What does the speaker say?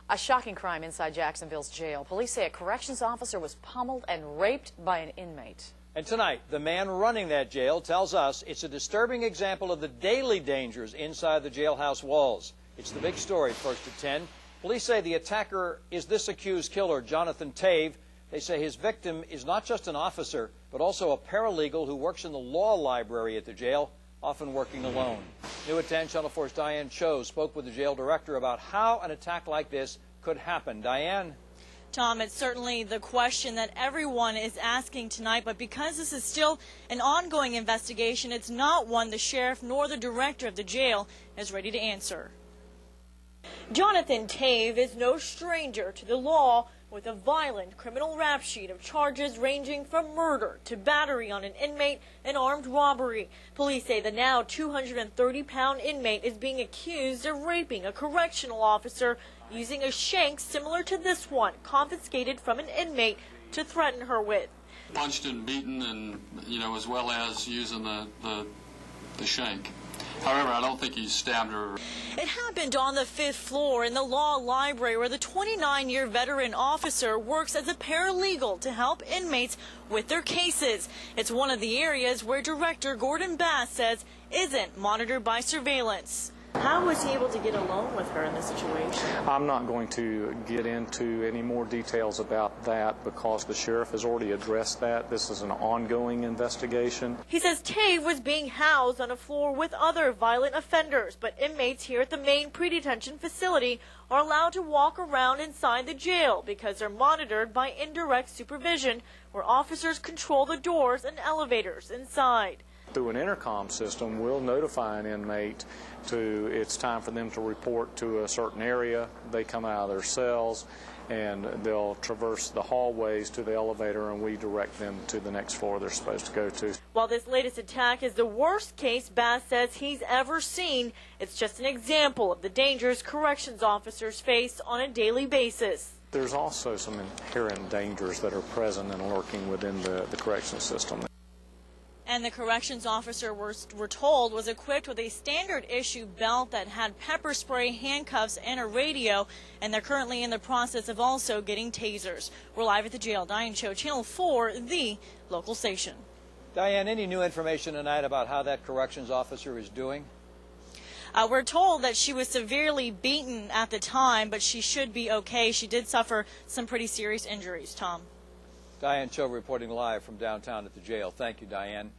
A shocking crime inside Jacksonville's jail. Police say a corrections officer was pummeled and raped by an inmate. And tonight, the man running that jail tells us it's a disturbing example of the daily dangers inside the jailhouse walls. It's the big story, first at 10. Police say the attacker is this accused killer, Jonathan Tave. They say his victim is not just an officer, but also a paralegal who works in the law library at the jail, often working alone. New at 10, Channel 4's Diane Cho spoke with the jail director about how an attack like this could happen. Diane? Tom, it's certainly the question that everyone is asking tonight, but because this is still an ongoing investigation, it's not one the sheriff nor the director of the jail is ready to answer. Jonathan Tave is no stranger to the law, with a violent criminal rap sheet of charges ranging from murder to battery on an inmate and armed robbery. Police say the now 230-pound inmate is being accused of raping a correctional officer using a shank similar to this one, confiscated from an inmate to threaten her with. Punched and beaten, and as well as using the shank. However, I don't think he stabbed her. It happened on the 5th floor in the law library, where the 29-year veteran officer works as a paralegal to help inmates with their cases. It's one of the areas where Director Gordon Bass says isn't monitored by surveillance. How was he able to get alone with her in this situation? I'm not going to get into any more details about that because the sheriff has already addressed that. This is an ongoing investigation. He says Tave was being housed on a floor with other violent offenders, but inmates here at the main pre-detention facility are allowed to walk around inside the jail because they're monitored by indirect supervision, where officers control the doors and elevators inside. Through an intercom system, we'll notify an inmate it's time for them to report to a certain area. They come out of their cells and they'll traverse the hallways to the elevator, and we direct them to the next floor they're supposed to go to. While this latest attack is the worst case Bass says he's ever seen, it's just an example of the dangers corrections officers face on a daily basis. There's also some inherent dangers that are present and lurking within the corrections system. And the corrections officer, we're told, was equipped with a standard issue belt that had pepper spray, handcuffs, and a radio, and they're currently in the process of also getting tasers. We're live at the jail. Diane Cho, Channel 4, the local station. Diane, any new information tonight about how that corrections officer is doing? We're told that she was severely beaten at the time, but she should be okay. She did suffer some pretty serious injuries, Tom. Diane Cho reporting live from downtown at the jail. Thank you, Diane.